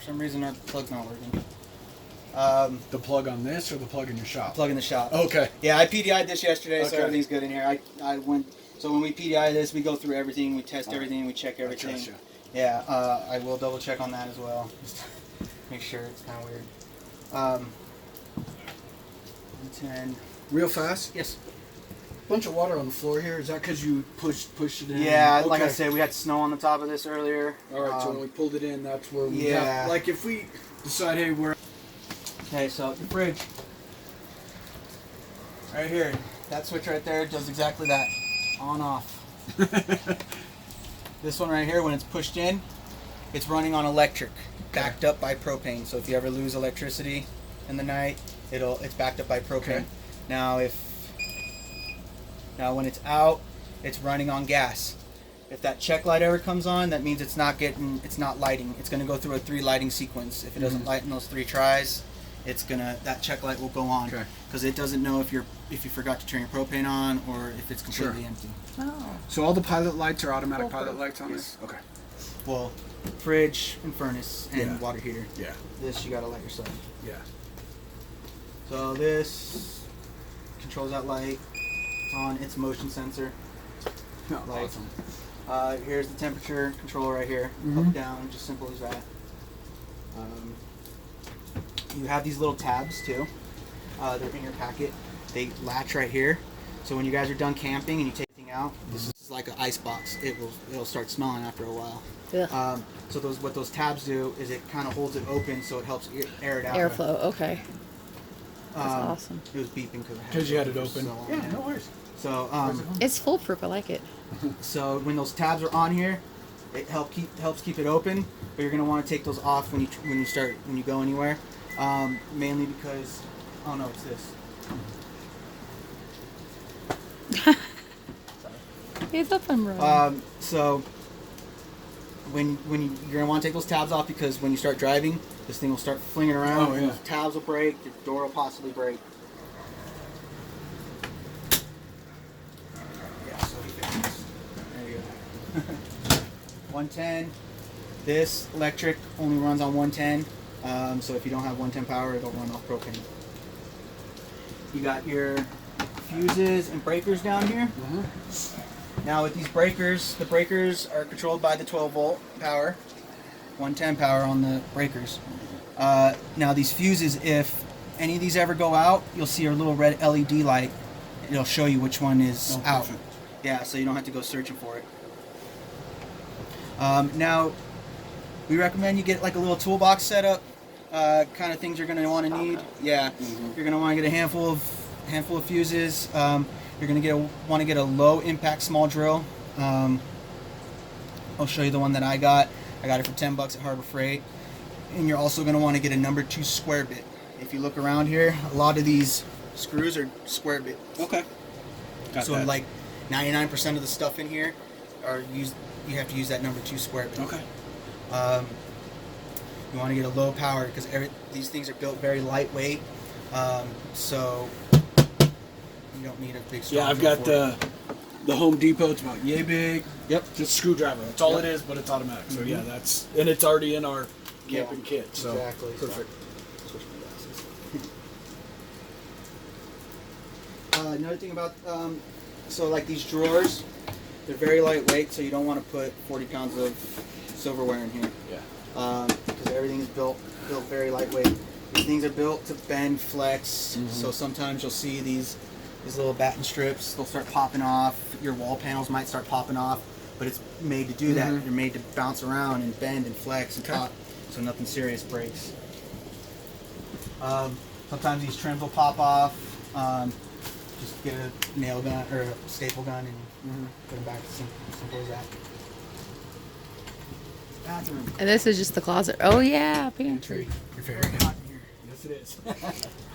For some reason, our plug's not working. The plug on this or the plug in your shop? Plug in the shop. Okay. Yeah, I PDI'd this yesterday, so Okay. everything's good in here. I went. So when we PDI this, we go through everything, we test everything, we check everything. trust you. Yeah, I will double check on that as well. Just make sure it's kind of weird. 10. Real fast. Yes. Bunch of water on the floor here. Is that because you pushed it in? Yeah, like I Okay. said, we had snow on the top of this earlier. All right. So when we pulled it in, that's where we yeah. have, like if we decide, hey, we're Okay, so the fridge. Right here. That switch right there does exactly that. On, off. This one right here, when it's pushed in, it's running on electric, backed up by propane. So if you ever lose electricity in the night, it's backed up by propane. Okay. Now when it's out, it's running on gas. If that check light ever comes on, that means it's not lighting. It's gonna go through a 3 lighting sequence. If it doesn't light in those 3 tries, that check light will go on. Okay. Because it doesn't know if you forgot to turn your propane on or if it's completely Sure. empty. Oh. So all the pilot lights are automatic Foolproof. pilot lights on Yes. this? Okay. Well, fridge and furnace and Yeah. water heater. Yeah. This you gotta light yourself. Yeah. So this controls that light. It's on its motion sensor. No, Light. awesome. Here's the temperature controller right here. Mhm. Up, down, just simple as that. You have these little tabs too. They're in your packet. They latch right here. So when you guys are done camping and you take everything out, this is like an ice box. It'll start smelling after a while. Ugh. So what those tabs do is it kind of holds it open so it helps air it out. Airflow. Okay. That's awesome. It was beeping Because you had it for open. so long, Yeah, no worries. So It's foolproof. I like it. so when those tabs are on here, it helps keep it open. But you're gonna want to take those off when you go anywhere. Mainly because it's this. It's up and running. So you're gonna want to take those tabs off because when you start driving, this thing will start flinging around. Oh, yeah. And those tabs will break. The door will possibly break. Yeah. So he fixes. There you go. 110. This electric only runs on 110. So if you don't have 110 power, it'll run off propane. You got your fuses and breakers down here. Now with these breakers, the breakers are controlled by the 12 volt power, 110 power on the breakers. Now these fuses, if any of these ever go out, you'll see a little red LED light. It'll show you which one is out. Perfect. Yeah, so you don't have to go searching for it. Now, we recommend you get like a little toolbox setup. Kind of things you're going to want to need. Yeah, you're going to want to get a handful of fuses. You're going to want to get a low impact small drill. I'll show you the one that I got. I got it for $10 at Harbor Freight. And you're also going to want to get a number 2 square bit. If you look around here, a lot of these screws are square bit. Okay. Got So that. like 99% of the stuff in here you have to use that number 2 square bit. Okay. You want to get a low power because these things are built very lightweight. So you don't need a big strong Yeah, I've drill got for it. the Home Depot. It's about yay big. Yep. Just screwdriver. That's all Yep. it is, but it's automatic. So yeah, and it's already in our camping Yeah, kit. So exactly. perfect. Switch my glasses. Another thing about so like these drawers, they're very lightweight, so you don't want to put 40 pounds of silverware in here. Yeah. Because everything is built very lightweight. These things are built to bend, flex. So sometimes you'll see these little batten strips. They'll start popping off. Your wall panels might start popping off, but it's made to do that. They're made to bounce around and bend and flex and pop, so nothing serious breaks. Sometimes these trims will pop off. Just get a nail gun or a staple gun and put them back. Simple as that. Bathroom. And this is just the closet. Oh yeah, pantry. You're very hot in here. Yes, it is.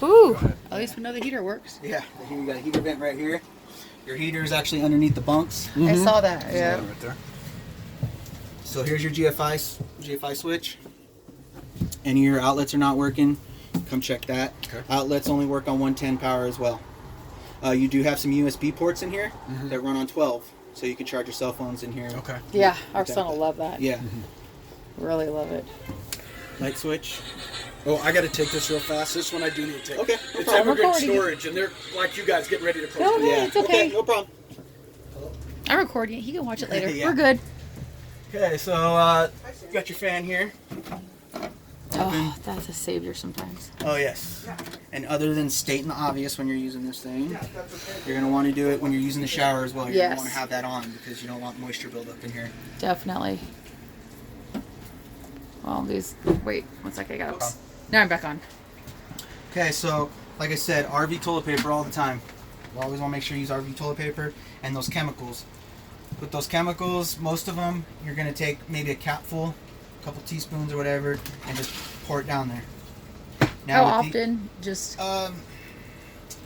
Ooh. At least we know the heater works. Yeah, here you got a heater vent right here. Your heater is actually underneath the bunks. I saw that. Yeah. Right there. So here's your GFI switch. Any of your outlets are not working, come check that. Okay. Outlets only work on 110 power as well. You do have some USB ports in here that run on 12, so you can charge your cell phones in here. Okay. Yeah. Our Okay. son will love that. Yeah. Really love it. light switch. Oh, I got to take this real fast. This one I do need to take. Okay, no It's problem. immigrant Recording it. storage, and they're like you guys getting ready to close. No, the no, door. it's okay. No problem. I'm recording it. He can watch it later. Yeah. We're good. Okay, so you got your fan here. Oh, that's a savior sometimes. Oh yes. And other than stating the obvious when you're using this thing, you're gonna want to do it when you're using the shower as well. You're Yes. gonna want to have that on because you don't want moisture buildup in here. Definitely. Well, these. Wait, one sec. I got it. Now I'm back on. Okay, so like I said, RV toilet paper all the time. You always want to make sure you use RV toilet paper and those chemicals. With those chemicals, most of them, you're gonna take maybe a capful, a couple teaspoons or whatever, and just pour it down there. How with the- often? Just Um,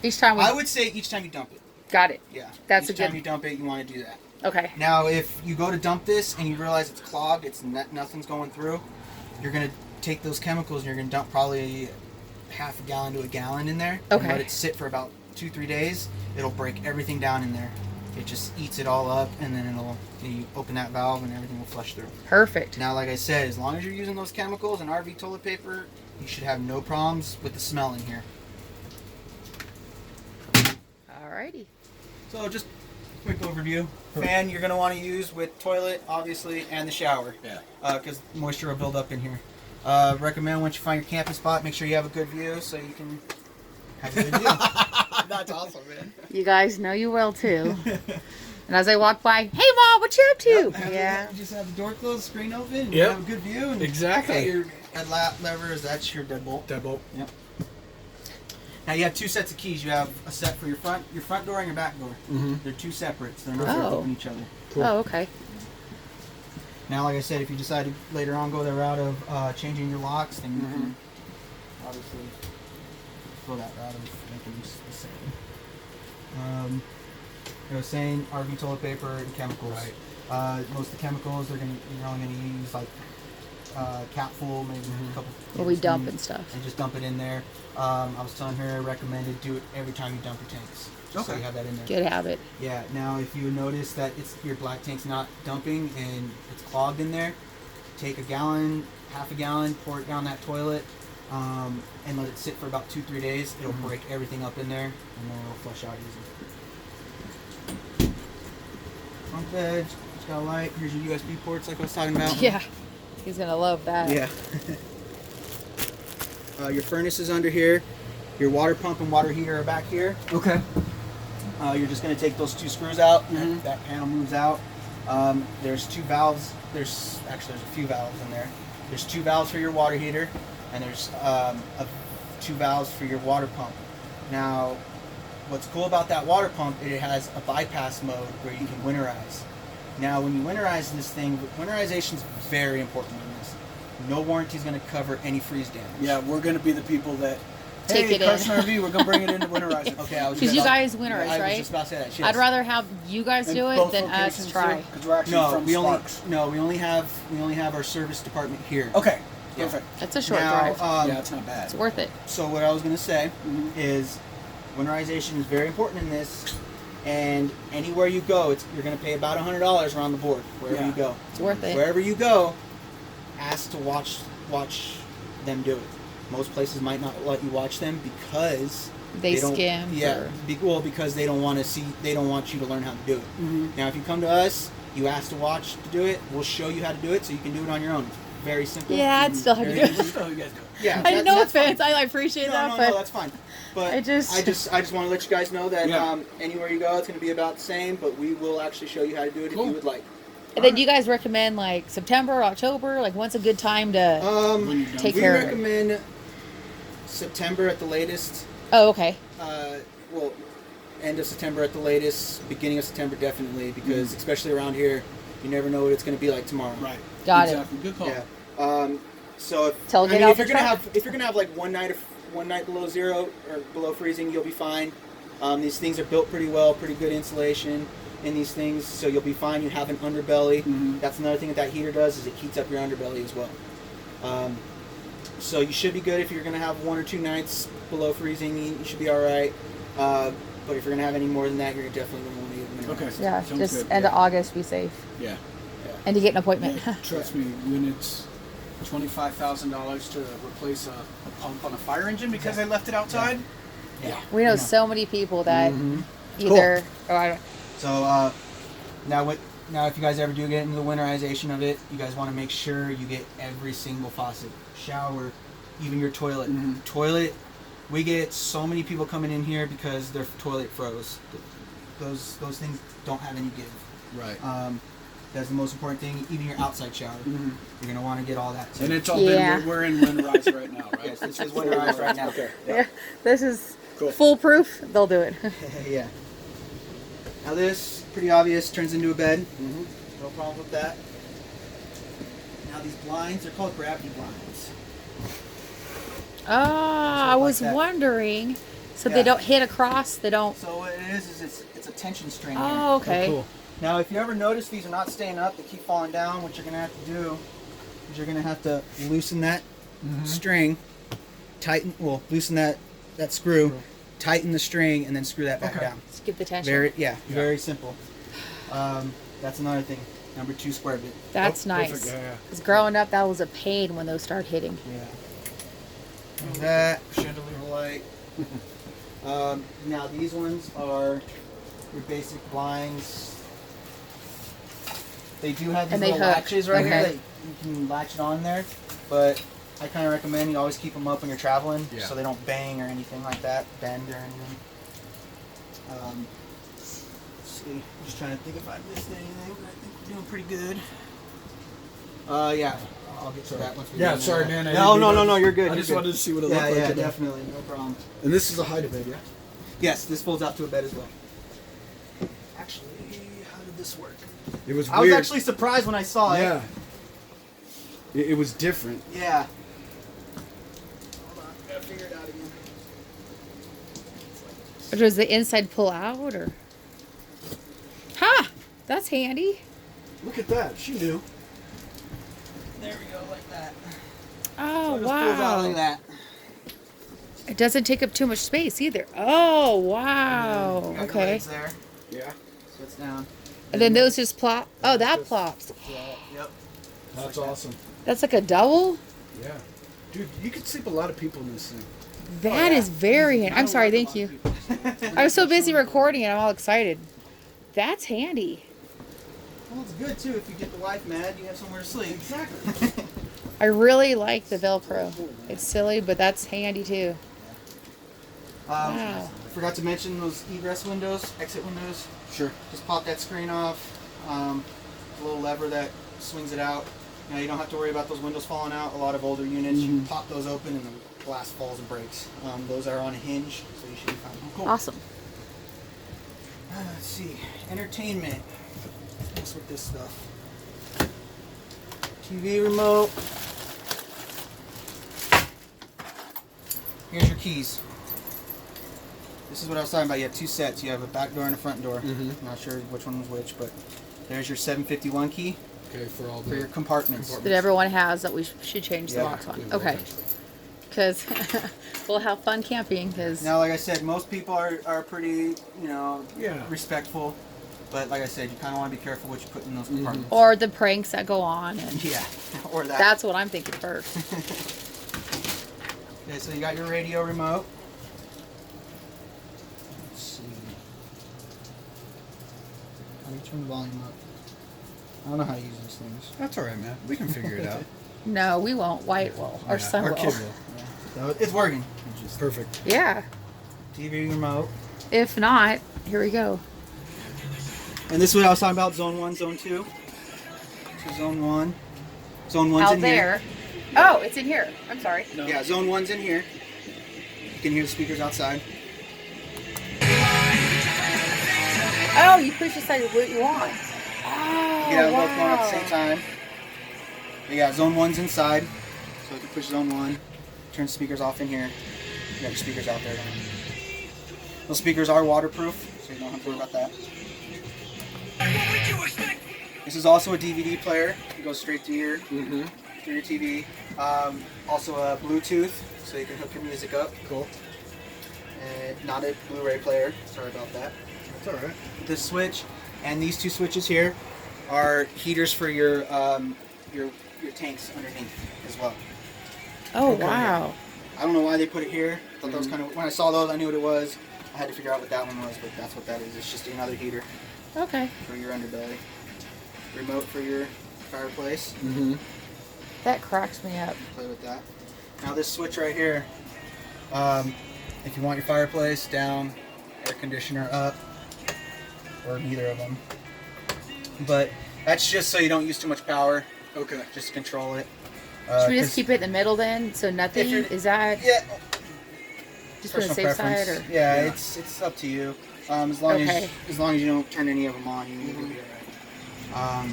each time we. I would say each time you dump it. Got it. Yeah. That's each a good- time you dump it, you want to do that. Okay. Now, if you go to dump this and you realize it's clogged, nothing's going through, you're gonna take those chemicals and you're gonna dump probably half a gallon to a gallon in there. Okay. And let it sit for about 2-3 days. It'll break everything down in there. It just eats it all up, and then you open that valve and everything will flush through. Perfect. Now, like I said, as long as you're using those chemicals and RV toilet paper, you should have no problems with the smell in here. Alrighty. So just quick overview. Fan you're going to want to use with toilet, obviously, and the shower. Yeah. Because moisture will build up in here. Recommend once you find your camping spot, make sure you have a good view so you can have a good view. That's awesome, man. You guys know you will too. And as I walk by, hey Mom, what you up to? Yeah. You just have the door closed, screen open, and Yep. have a good view. And Exactly. Your levers, that's your deadbolt. Deadbolt. Yep. Now you have two sets of keys. You have a set for your front door and your back door. Mm-hmm. They're two separates. They're not Oh. open each other. Cool. Oh, okay. Now, like I said, if you decide to later on go the route of changing your locks, then you can obviously go that route of making them the same. I was saying RV toilet paper and chemicals. Right. Most of the chemicals you're only gonna use like capful, maybe a couple. Well, we dump tablespoons, and stuff. and just dump it in there. I was telling her I recommended do it every time you dump your tanks. Just so Okay. you have that in there. Good habit. Yeah. Now, if you notice that your black tank's not dumping and it's clogged in there, take a gallon, half a gallon, pour it down that toilet, and let it sit for about 2-3 days. It'll break everything up in there, and then it'll flush out easy. Front veg, it's got a light. Here's your USB ports, like I was talking about. Yeah. He's gonna love that. Yeah. Your furnace is under here. Your water pump and water heater are back here. Okay. You're just going to take those two screws out. Mhm. That panel moves out. There's two valves. There's a few valves in there. There's two valves for your water heater, and there's two valves for your water pump. Now, what's cool about that water pump, it has a bypass mode where you can winterize. Now, when you winterize this thing, winterization is very important in this. No warranty is going to cover any freeze damage. Yeah, we're gonna be the people that Take it in. Carson RV, we're gonna bring it into winterizer. Okay, I was 'Cause just you about- guys winterize, I was right? just about to say that. Yes. I'd rather have you guys And do it both than us locations try. too, 'cause we're actually No, from we Sparks. only have our service department here. Okay. Yeah. Perfect. It's a short Now, drive. Yeah, it's not bad. It's worth it. So what I was going to say Mhm. is winterization is very important in this, and anywhere you go, you're going to pay about $100 around the board wherever Yeah. you go. It's worth it. Wherever you go, ask to watch them do it. Most places might not let you watch them because They don't, skim. Yeah, or- because they don't want you to learn how to do it. Mm-hmm. Now, if you come to us, you ask to watch to do it. We'll show you how to do it, so you can do it on your own. It's very simple. Yeah, I'd still have to Very do easy. it. So you guys go. Yeah, I know that's fine. offense. I appreciate that, No, but that's fine. But I I just- just want to let you guys know that Yeah. anywhere you go, it's going to be about the same. But we will actually show you how to do it if Cool. you would like. and then you guys recommend like September, October, like what's a good time to? When you're done. Take we care of it. recommend September at the latest. Oh, okay. Well, end of September at the latest. Beginning of September definitely, because especially around here, you never know what it's going to be like tomorrow. Right. Got it. Exactly. Good call. Yeah. So if, Till I get mean, out if the you're gonna truck. have like one night below zero or below freezing, you'll be fine. These things are built pretty well, pretty good insulation in these things, so you'll be fine. You have an underbelly. Mhm. That's another thing that heater does is it heats up your underbelly as well. So you should be good if you're gonna have 1 or 2 nights below freezing. You should be all right. But if you're gonna have any more than that, you're definitely gonna want to get Okay. winterized. Yeah, Sounds just good. end of August, be safe, Yeah. and to get an appointment. Yeah. Trust me, when it's $25,000 to replace a pump on a fire engine because they left it outside. Yeah. We know so many people that Mm-hmm. either. Oh, I don't, So now if you guys ever do get into the winterization of it, you guys want to make sure you get every single faucet, shower, even your toilet. Mhm. Toilet, we get so many people coming in here because their toilet froze. Those things don't have any give. Right. That's the most important thing. Even your outside shower, Mhm. you're gonna want to get all that too. And it's all Yeah. been, we're in winterize right now, right? Yes, this is winterized right now. Okay. yeah, this is Cool. foolproof. They'll do it. Yeah. Now this, pretty obvious, turns into a bed. Mm-hmm. No problem with that. Now these blinds, they're called gravity blinds. Ah, I like was that. wondering. So Yeah. they don't hit across. They don't. So what it is it's a tension string here. Oh, okay. Cool. Now if you ever notice these are not staying up, they keep falling down, what you're gonna have to do is you're gonna have to loosen that string, loosen that screw, tighten the string, and then screw that back Okay. down. Just give the tension. Very simple. That's another thing. Number 2 square bit. That's Oh, nice. perfect. Yeah, yeah. Because growing up, that was a pain when those start hitting. Yeah. That chandelier light. Now these ones are your basic blinds. They do have these And they little hook. latches right here Okay. that you can latch it on there, but I kind of recommend you always keep them up when you're traveling, Yeah. so they don't bang or anything like that, bend or anything. Let's see, I'm just trying to think if I missed anything, but I think we're doing pretty good. Yeah, I'll get to that once we Yeah, get in sorry, there. man. I No, didn't no, mean no, to- no, you're good. I you're just good. wanted to see what it Yeah, looked like. yeah, today. definitely, no problem. And this is a height of it, yeah? Yes, this folds out to a bed as well. Actually, how did this work? It was I weird. was actually surprised when I saw it. Yeah. It was different. Yeah. Hold on, gotta figure it out again. Or does the inside pull out? Or. Ha! That's handy. Look at that. She knew. There we go, like that. Oh, So it just pulls out like wow. that. It doesn't take up too much space either. Oh, wow. You got your Okay. legs there, Yeah. so it's down. And then those just plop. Oh, that plops. Yep. That's like that. awesome. That's like a double? Yeah. Dude, you could sleep a lot of people in this thing. That is very handy. I'm sorry, thank you. I was so busy recording and I'm all excited. That's handy. Well, it's good too if you get the wife mad, you have somewhere to sleep. Exactly. I really like the Velcro. It's silly, but that's handy too. Wow. I forgot to mention those egress windows, exit windows. Sure. Just pop that screen off. A little lever that swings it out. Now you don't have to worry about those windows falling out. A lot of older units, you pop those open and the glass falls and breaks. Those are on a hinge, so you should be fine. Cool. Awesome. Let's see. Entertainment. What's with this stuff? TV remote. Here's your keys. This is what I was talking about. You have 2 sets. You have a back door and a front door. Mhm. Not sure which one was which, but there's your 751 key Okay, for all the... for your compartments. That everyone has that we should change the Yeah. locks on. We will Okay. eventually. Because we'll have fun camping. Because Now, like I said, most people are pretty, Yeah. respectful. But like I said, you kind of want to be careful what you put in those compartments. or the pranks that go on, and Yeah, or that. that's what I'm thinking first. Okay, so you got your radio remote. Let's see. How do you turn the volume up? I don't know how to use these things. That's all right, man. We can figure it out. No, we won't. White will. Our son Our will. kid will. So it's working. Perfect. Yeah. TV remote. If not, here we go. And this is what I was talking about, zone 1, zone 2. So zone 1. Zone 1's Out in there. Oh, it's in here. I'm sorry. here. Yeah, zone 1's in here. You can hear the speakers outside. Oh, you push aside what you want. Oh, You can have them both going at the wow. same time. Yeah, zone 1's inside. So if you push zone 1, turn speakers off in here. You got your speakers out there. Those speakers are waterproof, so you don't have to worry about that. This is also a DVD player. It goes straight through your TV. Also a Bluetooth, so you can hook your music up. Cool. And not a Blu-ray player. Sorry about that. That's all right. This switch and these 2 switches here are heaters for your your tanks underneath as well. Oh Okay. wow. I don't know why they put it here. I thought that was kind of, when I saw those, I knew what it was. I had to figure out what that one was, but that's what that is. It's just another heater Okay. for your underbelly. Remote for your fireplace. Mm-hmm. That cracks me up. Play with that. Now this switch right here, if you want your fireplace down, air conditioner up, or neither of them. But that's just so you don't use too much power, Okay. just to control it. Should we just 'Cause- keep it in the middle then? So nothing? If you're- Is that Yeah, just for the personal safe preference. side or? Yeah, Yeah. it's up to you. As long Okay. as long as you don't turn any of them on, you'll be alright.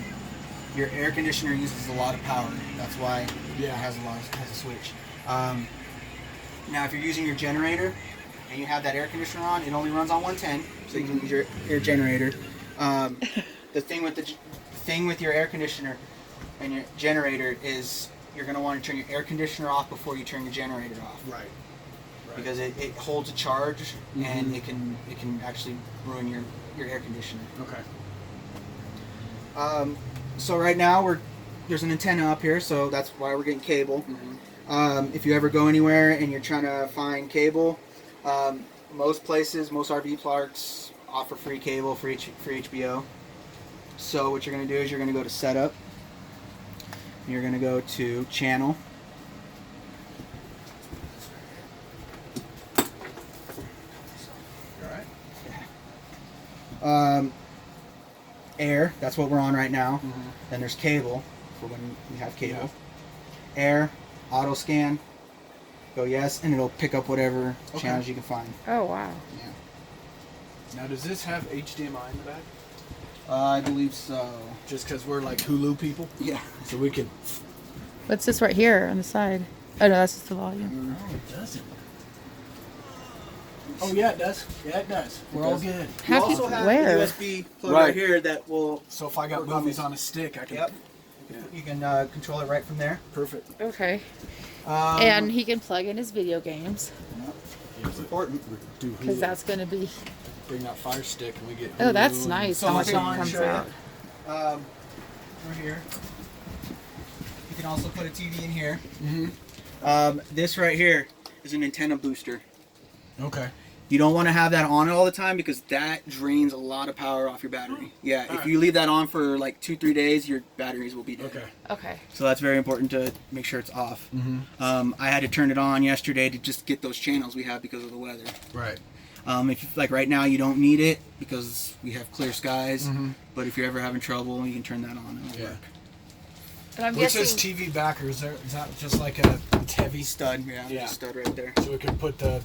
Your air conditioner uses a lot of power. That's why it has a switch. Now, if you're using your generator and you have that air conditioner on, it only runs on 110, so you can use your generator. The thing with your air conditioner and your generator is you're going to want to turn your air conditioner off before you turn your generator off. Right. Because it holds a charge and it can actually ruin your air conditioner. Okay. So right now there's an antenna up here, so that's why we're getting cable. If you ever go anywhere and you're trying to find cable, most places, most RV parks offer free cable for HBO. So what you're going to do is you're going to go to setup. And you're going to go to channel. Air, that's what we're on right now. Then there's cable, for when you have cable. Air, auto scan, go yes, and it'll pick up whatever channels you can find. Oh wow. Yeah. Now, does this have HDMI in the back? I believe so. Just because we're like Hulu people, Yeah. so we can. What's this right here on the side? Oh no, that's just the volume. No, it doesn't. Oh yeah, it does. Yeah, it does. We're all does. good. You How also can- have where? a USB plug right Right. here that will. So if I got Work on movies this. on a stick, I can. Yep. You can control it right from there. Perfect. Okay. Um, And he can plug in his video games it's important. Do because Hulu. that's gonna be. Bring that Fire Stick and we get. Oh, that's Hulu and- nice. So How I'll much it go on and comes show you. out? Right here. You can also put a TV in here. Mhm. This right here is an antenna booster. Okay. You don't want to have that on all the time because that drains a lot of power off your battery. Yeah, if Alright. you leave that on for like 2-3 days, your batteries will be dead. Okay. Okay. So that's very important to make sure it's off. Mhm. I had to turn it on yesterday to just get those channels we have because of the weather. Right. If you, like right now, you don't need it because we have clear skies. Mhm. But if you're ever having trouble, you can turn that on. It'll Yeah. work. And I'm Which guessing. is TV backer? Is that just like a it's heavy? Stud, yeah, Yeah. there's a stud right there. So we can put the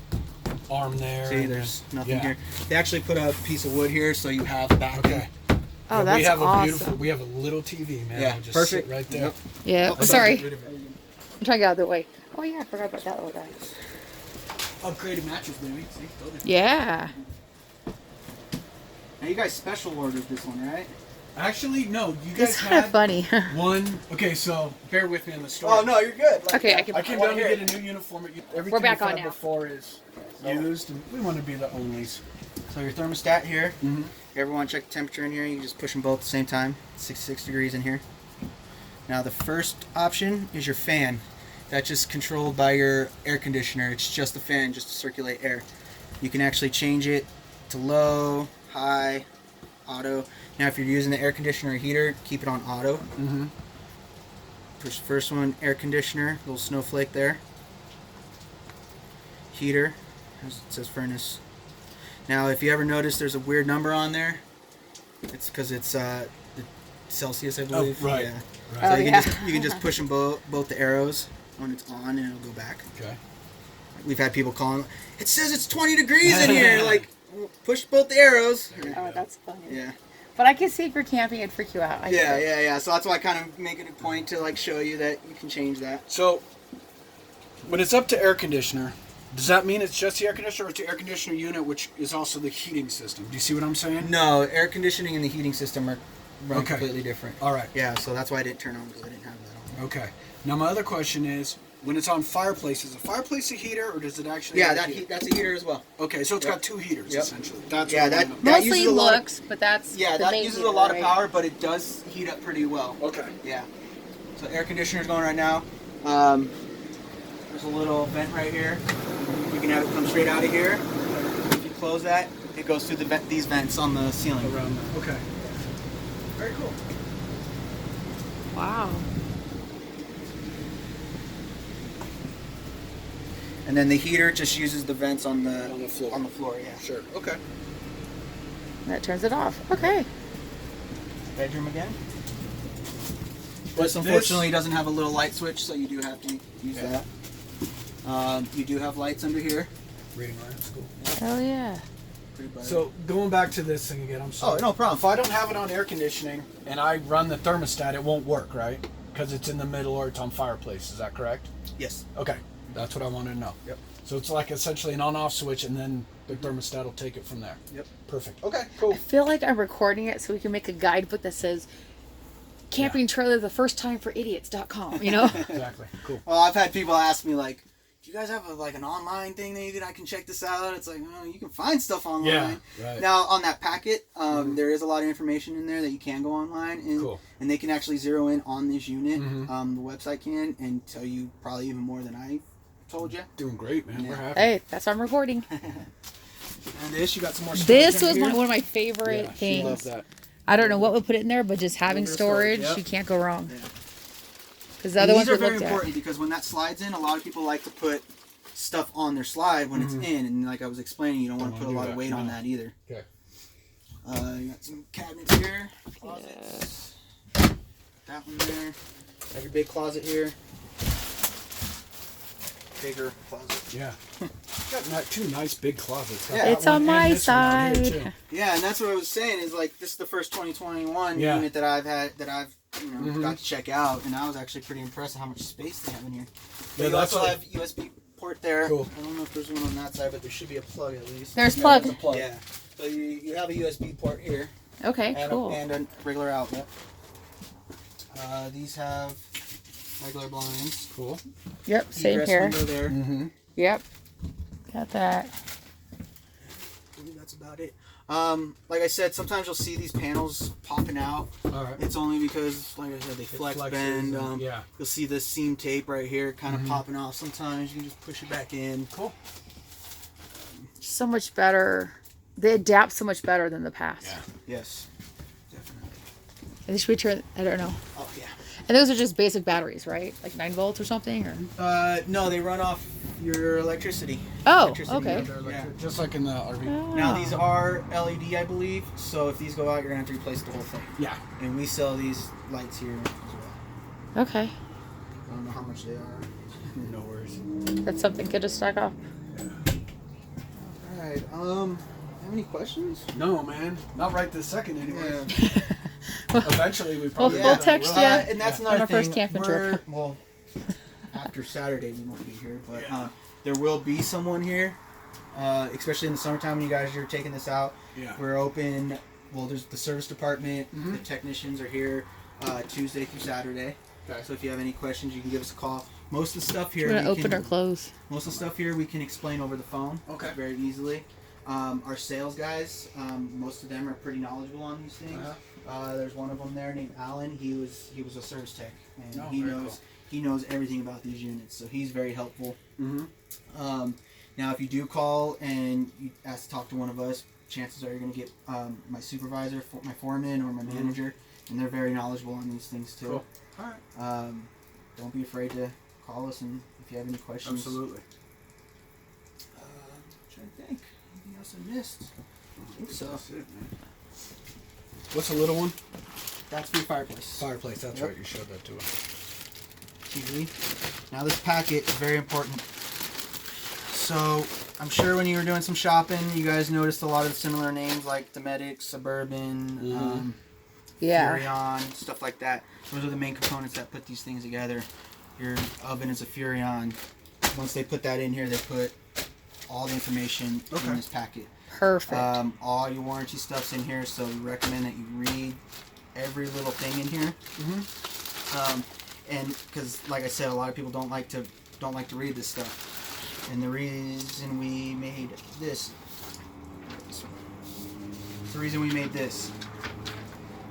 arm there. See, and there's then- nothing yeah. here. They actually put a piece of wood here so you have backing. Okay. Oh, Yeah, that's we have a beautiful. awesome. We have a little TV, man. Yeah, It'll just perfect. Sit right there. Yep. Yeah. Oh, Sorry. Get rid of it. I'm trying to get out of the way. Oh yeah, I forgot about that little guy. Upgraded mattress, baby. See, told you. Yeah. Now you guys special ordered this one, right? Actually, no. You guys It's kind of had funny. one. Okay, so bear with me on the story. Oh no, you're good. Like, Okay, I can- I came wanna down to hear get it. a new uniform. Everything We're back we've on had now. before is used, and we want to be the onlys. So your thermostat here. Mhm. If you ever want to check the temperature in here, you can just push them both at the same time. 66 degrees in here. Now the first option is your fan. That's just controlled by your air conditioner. It's just a fan, just to circulate air. You can actually change it to low, high, auto. Now if you're using the air conditioner or heater, keep it on auto. Mm-hmm. First one, air conditioner, little snowflake there. Heater, it says furnace. Now, if you ever notice there's a weird number on there, it's because it's the Celsius, I believe. right. Yeah. Right. So Oh, you, yeah. can just push them both the arrows when it's on, and it'll go back. Okay. We've had people calling. It says it's 20 degrees in here. Like, well, push both the arrows. Oh, that's funny. Yeah. But I can see if you're camping, it'd freak you out. I get it. Yeah. So that's why I kind of make it a point to like show you that you can change that. So when it's up to air conditioner, does that mean it's just the air conditioner, or it's the air conditioner unit, which is also the heating system? Do you see what I'm saying? No, air conditioning and the heating system are run Okay. completely different. All right. Yeah, so that's why I didn't turn on because I didn't have that on. Okay. Now my other question is, when it's on fireplace, is a fireplace a heater, or does it actually? Yeah, have a heat? that's a heater as well. Okay, so it's Yep. got two heaters Yep. essentially. That's Yeah, what I that- wanna know. that Mostly uses a lot of- looks, but that's Yeah, the that main uses heater, a lot of right? power, but it does heat up pretty well. Okay. Yeah. So air conditioner's going right now. There's a little vent right here. You can have it come straight out of here. If you close that, it goes through these vents on the ceiling. Around there. Okay. Very cool. Wow. And then the heater just uses the vents on the floor. On the floor, yeah. Sure. Okay. That turns it off. Okay. Bedroom again. This unfortunately doesn't have a little light switch, so you do have to use that. You do have lights under here. Reading lamps, cool. Hell yeah. Pretty bright. So going back to this thing again, I'm sorry. Oh, no problem. If I don't have it on air conditioning and I run the thermostat, it won't work, right? Because it's in the middle or it's on fireplace. Is that correct? Yes. Okay, that's what I wanted to know. Yep. So it's like essentially an on-off switch, and then the thermostat will take it from there. Yep. Perfect. Okay, cool. I feel like I'm recording it so we can make a guidebook that says camping trailer the first time for idiots.com, you know? Exactly. Cool. Well, I've had people ask me like, "Do you guys have an online thing that I can check this out?" It's like, oh, you can find stuff online. Yeah, right. Now on that packet, there is a lot of information in there that you can go online and Cool. and they can actually zero in on this unit. Mhm. The website can and tell you probably even more than I told you. Doing great, man. Yeah. We're happy. Hey, that's why I'm recording. And this, you got some more. This storage was under one here. of my favorite Yeah, she things. loves that. I don't know what would put it in there, but just having Little storage, storage, yep. you can't go wrong. Yeah. Because the And other ones these are we very looked important because when that slides in, a lot of people like to put stuff on their slide when it's in, and like I was explaining, you don't want to Don't put a wanna lot do of that, weight on no. that either. Okay. You got some cabinets here, closets. That one there. Got your big closet here. Bigger closet. Yeah. Got two nice big closets. Got Yeah. that It's on one and my this one on here, side. too. Yeah, and that's what I was saying is like this is the first 2021 Yeah. unit that I've got to check out, and I was actually pretty impressed at how much space they have in here. Yeah, You that's also like- have USB port there. Cool. I don't know if there's one on that side, but there should be a plug at least. There's plug. There's a plug. Yeah. So you have a USB port here Okay, and, cool. and a regular outlet. These have regular blinds. Cool. Yep, same Egress here. window there. Mm-hmm. Yep. Got that. I believe that's about it. Like I said, sometimes you'll see these panels popping out. All right. It's only because, like I said, they flex, flexes bend. and- yeah. You'll see this seam tape right here kind of popping off. Sometimes you can just push it back in. Cool. So much better. They adapt so much better than the past. Yeah. Yes, definitely. And should we turn? I don't know. Oh yeah. And those are just basic batteries, right? Like 9 volts or something? Or No, they run off your electricity. oh, Electricity, okay. They're Yeah. electric, just like in the RV. Now Oh. these are LED, I believe. So if these go out, you're gonna have to replace the whole thing. Yeah. And we sell these lights here as well. Okay, I don't know how much they are. No worries. that's something good to stock up. All right. Have any questions? No, man. Not right this second, anyway. Yeah. Eventually, we probably we'll will. text Will. you. And that's On another our thing. first camping trip. Well, after Saturday we won't be here, but there will be someone here, especially in the summertime when you guys are taking this out. Yeah. We're open. Well, there's the service department. Mhm. The technicians are here Tuesday through Saturday. Okay. So if you have any questions, you can give us a call. Most of the stuff here, We're gonna we open can, or close. most of the stuff here we can explain over the phone. Okay. Very easily. Our sales guys, most of them are pretty knowledgeable on these things. There's one of them there named Alan. He was a service tech, and Oh, he very knows cool. he knows everything about these units. So he's very helpful. Mm-hmm. Now, if you do call and you ask to talk to one of us, chances are you're going to get my supervisor, my foreman, or my manager, and they're very knowledgeable on these things too. Cool. All right. Don't be afraid to call us, and if you have any questions. Absolutely. I'm trying to think. Anything else I missed? I think so. That's it, man. What's the little one? That's for your fireplace. Fireplace. That's Yep. right. You showed that to us. TV. Now this packet is very important. So I'm sure when you were doing some shopping, you guys noticed a lot of similar names like Dometic, Suburban, Mhm. Yeah. Furrion, stuff like that. Those are the main components that put these things together. Your oven is a Furrion. Once they put that in here, they put all the information Okay. in this packet. Perfect. All your warranty stuff's in here, so we recommend that you read every little thing in here. Mm-hmm. And because, like I said, a lot of people don't like to read this stuff. And the reason we made this,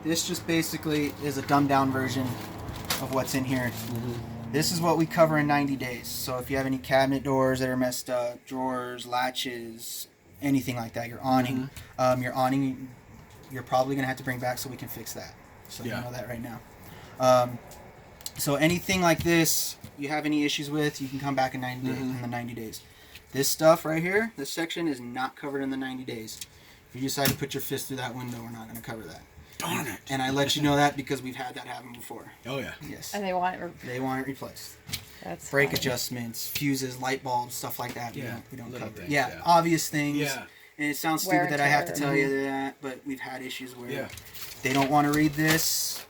this just basically is a dumbed down version of what's in here. This is what we cover in 90 days. So if you have any cabinet doors that are messed up, drawers, latches, anything like that, your awning, you're probably gonna have to bring back so we can fix that. So you know that right now. So anything like this, you have any issues with, you can come back in 90 days, in the 90 days. This stuff right here, this section is not covered in the 90 days. If you decide to put your fist through that window, we're not going to cover that. Darn it. And I let you know that because we've had that happen before. Oh, yeah. Yes. And they want it. They want it replaced. That's Brake funny. adjustments, fuses, light bulbs, stuff like that. Yeah, We don't little cover. things, Yeah, yeah. obvious things. Yeah. And it sounds Wear stupid and that I have to tear. tell you that, but we've had issues where Yeah. they don't want to read this,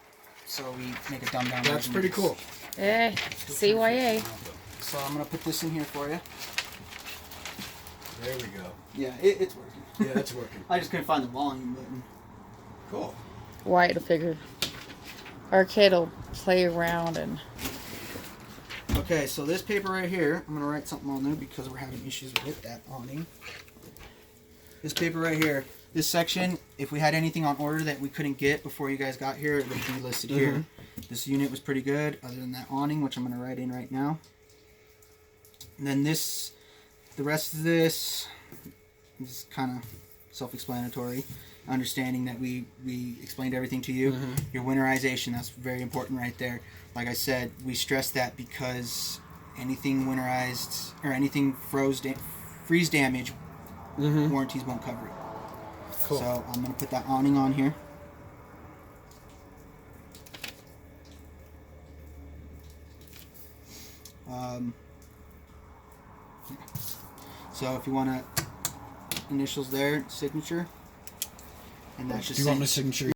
so we make a dumbed down That's version of pretty this. cool. CYA. So I'm going to put this in here for you. There we go. Yeah, it's working. Yeah, it's working. I just couldn't find the volume button. Cool. Wyatt will figure. Our kid will play around and. Okay, so this paper right here, I'm gonna write something on there because we're having issues with that awning. This paper right here, this section, if we had anything on order that we couldn't get before you guys got here, it would be listed here. This unit was pretty good, other than that awning, which I'm gonna write in right now. And then this, the rest of this is kind of self-explanatory. Understanding that we explained everything to you. Your winterization, that's very important right there. Like I said, we stress that because anything winterized or anything freeze damage, warranties won't cover it. Cool. So I'm going to put that awning on here. So if you want to, initials there, signature. And that's just Do you want saying- my signature?